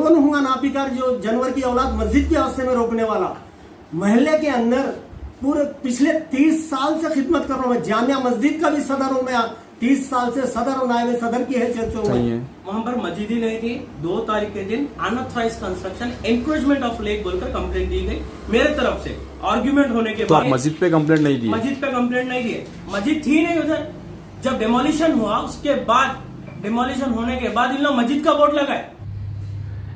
कौन हुआ नापिकार जो जानवर की औलाद मस्जिद के हादसे में रोकने वाला? महल्ले के अंदर पूरे पिछले 30 साल से खिदमत कर रहा हूँ मैं। जामिया मस्जिद का भी सदर हूँ मैं, 30 साल से सदर और नायब सदर की हैसियत से हूँ। वहाँ पर मस्जिद ही नहीं थी। 2 तारीख के दिन unauthorised construction encroachment of lake बोलकर कंप्लेंट दी गई मेरे तरफ से। आर्ग्यूमेंट होने के बाद मस्जिद पे कंप्लेंट नहीं दी? मस्जिद पे कंप्लेंट नहीं दी। मस्जिद थी नहीं उधर। जब डेमोलिशन हुआ उसके बाद, डेमोलिशन होने के बाद इन लोग मस्जिद का बोर्ड लगाए।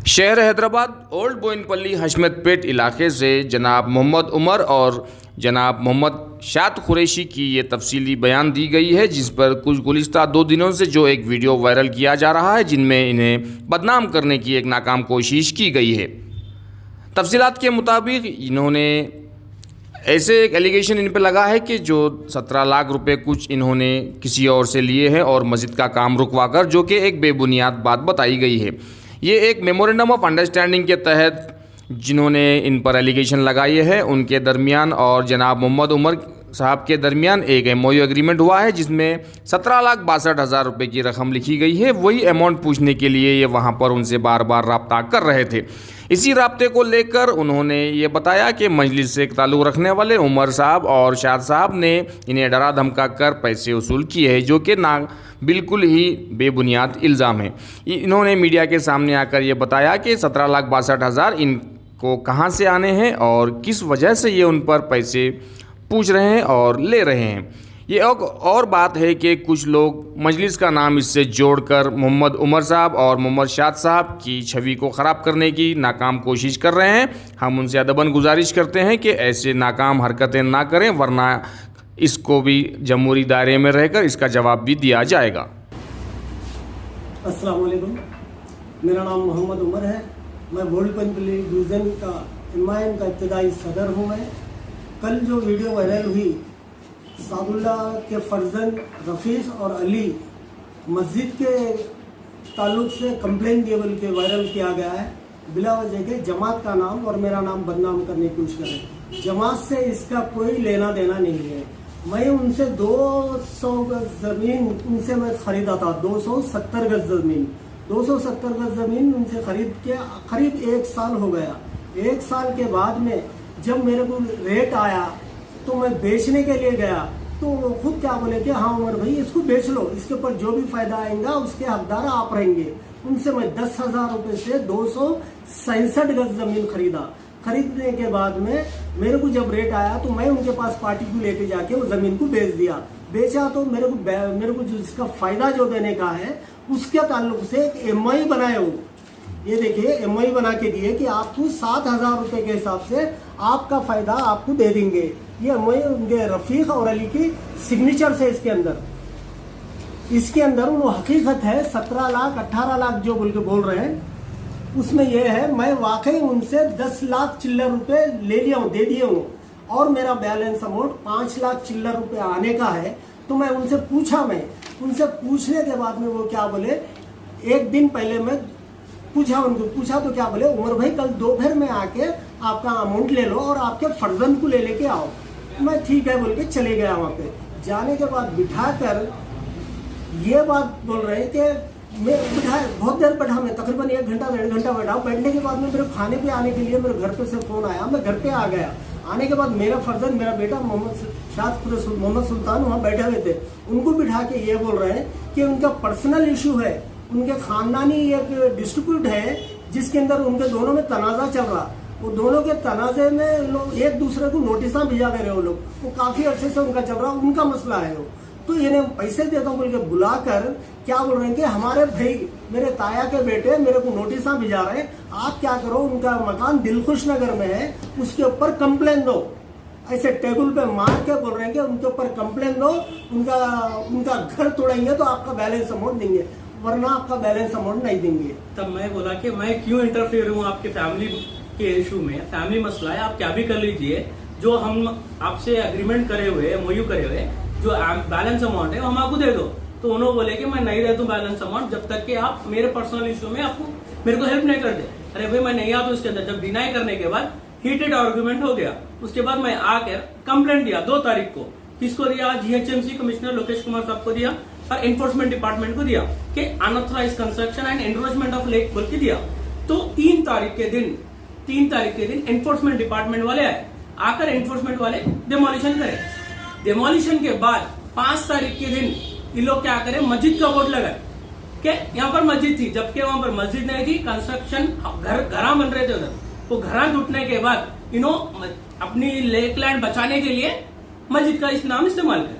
शहर हैदराबाद ओल्ड बोइनपल्ली हशमतपेट इलाके से जनाब मोहम्मद उमर और जनाब मोहम्मद शाद कुरैशी की ये तफसीली बयान दी गई है, जिस पर कुछ गुज़िश्ता 2 दिनों से जो एक वीडियो वायरल किया जा रहा है, जिनमें इन्हें बदनाम करने की एक नाकाम कोशिश की गई है। तफसीलात के मुताबिक इन्होंने ऐसे एक एलिगेशन इन पर लगा है कि जो 17 लाख रुपए कुछ इन्होंने किसी और से लिए हैं और मस्जिद का काम रुकवा कर, जो कि एक बेबुनियाद बात बताई गई है। ये एक मेमोरेंडम ऑफ अंडरस्टैंडिंग के तहत जिन्होंने इन पर एलिगेशन लगाई है, उनके दरमियान और जनाब मोहम्मद उमर साहब के दरमियान एक MOU एग्रीमेंट हुआ है, जिसमें 17,62,000 रुपये की रकम लिखी गई है। वही अमाउंट पूछने के लिए ये वहाँ पर उनसे बार बार रब्ता कर रहे थे। इसी राब्ते को लेकर उन्होंने ये बताया कि मजलिस से ताल्लुक़ रखने वाले उमर साहब और शाद साहब ने इन्हें डरा धमका कर पैसे वसूल किए हैं, जो कि ना बिल्कुल ही बेबुनियाद इल्ज़ाम है। इन्होंने मीडिया के सामने आकर ये बताया कि 17,62,000 इनको कहाँ से आने हैं और किस वजह से ये उन पर पैसे पूछ रहे हैं और ले रहे हैं। ये और बात है कि कुछ लोग मजलिस का नाम इससे जोड़कर मोहम्मद उमर साहब और मोहम्मद शाद साहब की छवि को ख़राब करने की नाकाम कोशिश कर रहे हैं। हम उनसे अदबन गुजारिश करते हैं कि ऐसे नाकाम हरकतें ना करें, वरना इसको भी जमहूरी दायरे में रहकर इसका जवाब भी दिया जाएगा। अस्सलाम वालेकुम, मेरा नाम मोहम्मद उमर है। मैं बोइनपल्ली डिवीज़न का इमाम का इब्तदाई सदर हूँ। मैं कल जो वीडियो वायरल हुई सादुल्ला के फर्जन रफ़ीक और अली मस्जिद के ताल्लुक़ से कंप्लेन देवल के वायरल किया गया है, बिला वजह के जमात का नाम और मेरा नाम बदनाम करने की कोशिश करें। जमात से इसका कोई लेना देना नहीं है। मैं उनसे 200 गज ज़मीन उनसे मैं ख़रीदा था, 270 गज ज़मीन, 270 गज ज़मीन उनसे ख़रीद के करीब 1 साल हो गया। 1 साल के बाद में जब मेरे को रेट आया तो मैं बेचने के लिए गया, तो वो खुद क्या बोले कि हाँ उमर भाई इसको बेच लो, इसके ऊपर जो भी फायदा आएगा उसके हकदार आप रहेंगे। उनसे मैं 10,000 रुपये से 267 गज ज़मीन खरीदा। खरीदने के बाद में मेरे को जब रेट आया तो मैं उनके पास पार्टी को लेके जाके वो ज़मीन को बेच दिया। बेचा तो मेरे को जो इसका फ़ायदा जो देने का है उसके ताल्लुक से एक MOU बनाए हो। ये देखिए MOU बना के दिए कि आपको 7,000 रुपये के हिसाब से आपका फ़ायदा आपको दे देंगे। ये MOU उनके रफ़ीक और अली की सिग्नेचर से इसके अंदर वो हकीकत है 17 लाख 18 लाख जो बोल रहे हैं, उसमें यह है मैं वाकई उनसे 10 लाख चिल्लर रुपये ले लिया हूँ, दे दिए हूँ, और मेरा बैलेंस अमाउंट 5 लाख चिल्लर रुपये आने का है। तो मैं उनसे उनसे पूछने के बाद में वो क्या बोले, एक दिन पहले मैं पूछा तो क्या बोले, उमर भाई कल दोपहर में आके आपका अमाउंट ले लो और आपके फर्जंद को लेके आओ। मैं ठीक है बोल के चले गया। वहाँ पे जाने के बाद बिठाकर ये बात बोल रहे हैं कि मैं बहुत देर बैठा, मैं तकरीबन 1 घंटा 1.5 घंटा बैठा। बैठने के बाद में मेरे खाने पे आने के लिए मेरे घर पे से फ़ोन आया, मैं घर पे आ गया। आने के बाद मेरा फर्जंद, मेरा बेटा मोहम्मद सुल्तान वहाँ बैठे हुए थे। उनको बिठा के ये बोल रहे हैं कि उनका पर्सनल इशू है, उनके ख़ानदानी एक डिस्प्यूट है जिसके अंदर उनके दोनों में तनाज़ा चल रहा। वो दोनों के तनाज़े में लोग एक दूसरे को नोटिसा भिजा दे रहे हो लोग, वो काफ़ी अरसे से उनका चल रहा, उनका मसला है वो। तो इन्हें पैसे देता हूँ बोल के बुलाकर क्या बोल रहे हैं कि हमारे भाई मेरे ताया के बेटे मेरे को नोटिसा भिजा रहे हैं, आप क्या करो, उनका मकान दिलखुश नगर में है, उसके ऊपर कंप्लेन दो। ऐसे टेबल पे मार के बोल रहे हैं कि उनके ऊपर कंप्लेन दो, उनका घर तोड़ेंगे तो आपका बैलेंस अमाउंट देंगे, वरना आपका बैलेंस अमाउंट नहीं देंगे। तब मैं बोला कि मैं क्यों इंटरफेयर हूँ आपके फैमिली के इशू में, फैमिली मसला है, आप क्या भी कर लीजिए, जो हम आपसे एग्रीमेंट करे हुए MOU करे हुए जो बैलेंस अमाउंट है वो हम आपको दे दो। तो उन्होंने बोले कि मैं नहीं दे दूं बैलेंस अमाउंट जब तक कि आप मेरे पर्सनल इशू में आपको मेरे को हेल्प नहीं कर दे। अरे भाई मैं नहीं आता उसके अंदर। जब डिनाई करने के बाद हीटेड आर्गुमेंट हो गया, उसके बाद मैं आकर कंप्लेंट दिया 2 तारीख को। किसको दिया? GHMC कमिश्नर लोकेश कुमार साहब को दिया और एनफोर्समेंट डिपार्टमेंट को दिया कि unauthorized construction and encroachment of lake बोल के दिया। तो 3 तारीख के दिन एनफोर्समेंट डिपार्टमेंट वाले आए, आकर एनफोर्समेंट वाले डिमोलिशन करे। डिमोलिशन के बाद 5 तारीख के दिन ये लोग क्या करें, मस्जिद का बोर्ड लगाए कि यहाँ पर मस्जिद थी, जबकि वहां पर मस्जिद नहीं थी, कंस्ट्रक्शन घरा बन रहे थे उधर। वो घरा टूटने के बाद अपनी लेक लैंड बचाने के लिए मस्जिद का इस नाम इस्तेमाल करें।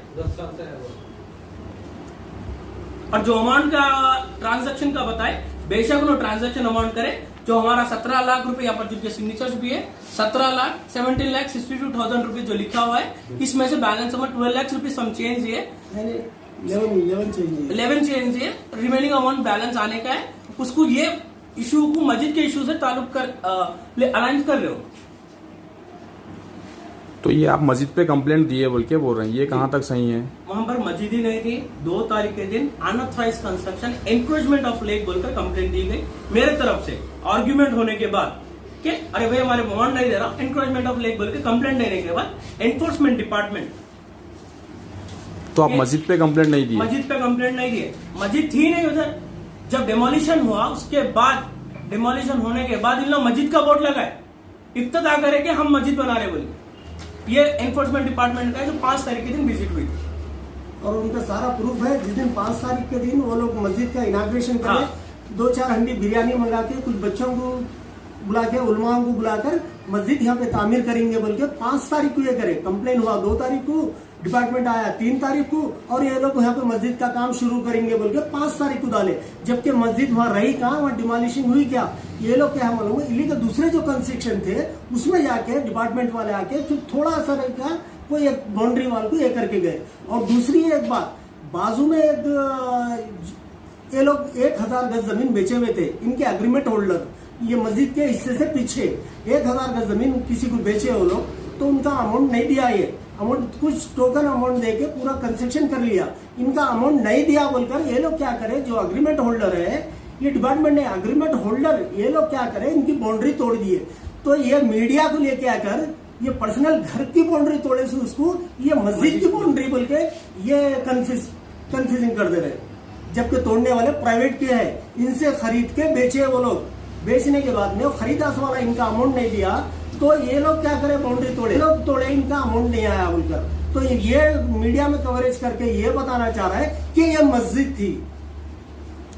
और जो अमाउंट का ट्रांजैक्शन का बताए, बेशक उन्होंने ट्रांजैक्शन अमाउंट करे, जो हमारा 17 लाख रुपए यहाँ पर जिनके सिग्नेचर्स भी है, 17,62,000 रुपए जो लिखा हुआ है, इसमें से बैलेंस अमाउंट 12 लाख रुपए सम चेंज है, 11 चेंज है, रिमेनिंग अमाउंट बैलेंस आने का है। उसको ये इशू को मस्जिद के इशू से ताल्लुक कर अलाइन कर रहे हो। तो ये आप मस्जिद पे कंप्लेंट दिए बोल के बोल रहे हैं, ये कहाँ तक सही है? वहां पर मस्जिद ही नहीं थी। 2 तारीख के दिन unauthorised construction encroachment of lake बोलकर कंप्लेंट दी गई मेरे तरफ से। आर्ग्यूमेंट होने के बाद कि अरे भाई हमारे अमाउंट नहीं दे रहा, एनक्रोचमेंट ऑफ लेक बोलकर कंप्लेंट देने के बाद एनफोर्समेंट डिपार्टमेंट। तो आप मस्जिद पे कंप्लेंट नहीं दी? मस्जिद पे कंप्लेंट नहीं दिए, मस्जिद थी नहीं उधर। जब डिमोलिशन हुआ, उसके बाद डिमोलिशन होने के बाद इन लोग मस्जिद का बोर्ड लगाए, इफ्तिताह करे कि हम मस्जिद बना रहे बोले। ये एनफोर्समेंट डिपार्टमेंट का है, जो 5 तारीख के दिन विजिट हुई थी। और उनका सारा प्रूफ है। जिस दिन 5 तारीख के दिन वो लोग मस्जिद का इनाग्रेशन करे, 2-4 हंडी बिरयानी मंगा के, कुछ बच्चों को बुला के, उलमाओं को बुलाकर मस्जिद यहाँ पे तामीर करेंगे बोल के 5 तारीख को ये करे। कंप्लेन हुआ 2 तारीख को, डिपार्टमेंट आया 3 तारीख को, और ये लोग यहाँ पे मस्जिद का काम शुरू करेंगे बोल के 5 तारीख को डाले। जबकि मस्जिद वहाँ रही कहाँ, वहाँ डिमोलिशन हुई क्या? ये लोग क्या मालूम है, इलीगल दूसरे जो कंस्ट्रक्शन थे उसमें जाके डिपार्टमेंट वाले आके फिर थोड़ा सा का कोई एक बाउंड्री वाल को ये करके गए। और दूसरी एक बात, बाजू में ये लोग 1000 गज जमीन बेचे हुए थे, इनके एग्रीमेंट होल्डर, ये मस्जिद के हिस्से से पीछे 1000 गज जमीन किसी को बेचे वो लोग, तो उनका अमाउंट नहीं दिया। ये अमाउंट कुछ टोकन अमाउंट देके पूरा कंस्ट्रक्शन कर लिया, इनका अमाउंट नहीं दिया बोलकर ये लोग क्या करे, जो अग्रीमेंट होल्डर है, ये डिपार्टमेंट ने अग्रीमेंट होल्डर, ये लोग क्या करे, इनकी बाउंड्री तोड़ दिए। तो ये मीडिया को लेके आकर ये पर्सनल घर की बाउंड्री तोड़े से उसको ये मस्जिद की बाउंड्री बोल के ये कंफ्यूजिंग कर दे रहे, जबकि तोड़ने वाले प्राइवेट के है, इनसे खरीद के बेचे वो लोग। बेचने के बाद में खरीदास वाला इनका अमाउंट नहीं दिया, तो ये लोग क्या करे, बाउंड्री तोड़े, लोग तोड़े, इनका अमाउंट नहीं आया बोलकर। तो ये मीडिया में कवरेज करके ये बताना चाह रहा है कि ये मस्जिद थी।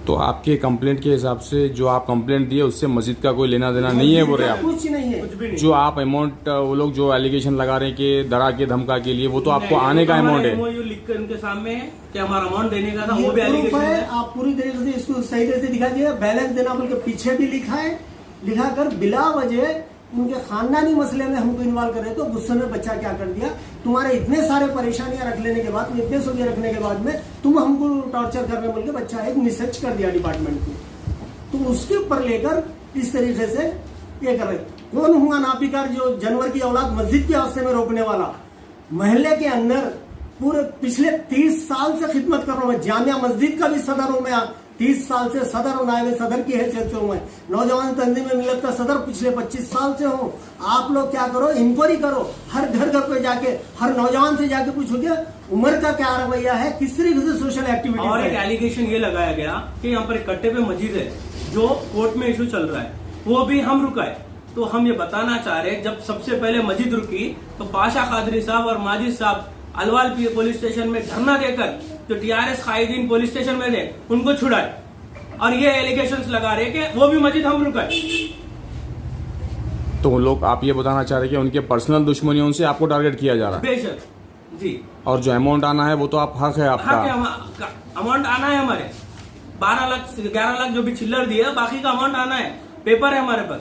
तो आपके कंप्लेंट के हिसाब से जो आप कंप्लेंट दिए उससे मस्जिद का कोई लेना देना नहीं है बोल रहे आप? कुछ नहीं है, कुछ भी नहीं। जो आप अमाउंट, वो लोग जो एलिगेशन लगा रहे हैं कि डरा के धमका के लिए, वो तो आपको आने का अमाउंट है। MOU लिख कर उनके सामने है कि हमारा अमाउंट देने का था, वो भी प्रूफ एलिगेशन है। है। आप पूरी तरीके से इसको सही तरह से दिखा दिए, बैलेंस देना बोल के पीछे भी लिखा है, लिखा कर बिला वजह उनके खानदानी मसले में हमको इन्वॉल्व कर रहे। तो गुस्से में बच्चा क्या कर दिया, तुम्हारे इतने सारे परेशानियां रख लेने के बाद, इतने सोचे रखने के बाद में तुम हमको टॉर्चर कर रहे बोल के बच्चा एक मैसेज कर दिया डिपार्टमेंट को। तो उसके ऊपर लेकर इस तरीके से ये कर रहे। कौन हुआ नापिकार, जो जानवर की औलाद मस्जिद के हादसे में रोकने वाला? महल्ले के अंदर पूरे पिछले 30 साल से खिदमत कर रहा हूँ मैं, जामिया मस्जिद का भी सदर हूँ मैं, 30 साल से सदर और नायब सदर की हैसियत से हूँ मैं। नौजवान तंजीम मिलत का सदर पिछले 25 साल से हूँ। आप लोग क्या करो, इंक्वायरी करो, हर घर घर पे जाके, हर नौजवान से जाके पूछोगे उम्र का क्या रवैया है, किस तरीके से सोशल एक्टिविटी। और एक एलिगेशन ये लगाया गया कि यहाँ पर एक कट्टे पे मस्जिद है जो कोर्ट में इशू चल रहा है, वो भी हम रुकाए। तो हम ये बताना चाह रहे हैं, जब सबसे पहले मस्जिद रुकी तो पाशा कादरी साहब और माजिद साहब अलवाल पुलिस स्टेशन में धरना देकर जो TRS कायदीन पुलिस स्टेशन में थे उनको छुड़ाए, और ये एलिगेशंस लगा रहे कि वो भी मस्जिद हम रुकाए। तो लोग, आप ये बताना चाह रहे हैं कि उनके पर्सनल दुश्मनियों से आपको टारगेट किया जा रहा है? बेशक जी। और जो अमाउंट आना है वो तो आप हक है आपका? हक है, अमाउंट आना है हमारे 12 लाख 11 लाख जो भी चिल्लर दिया, बाकी का अमाउंट आना है, पेपर है हमारे पास।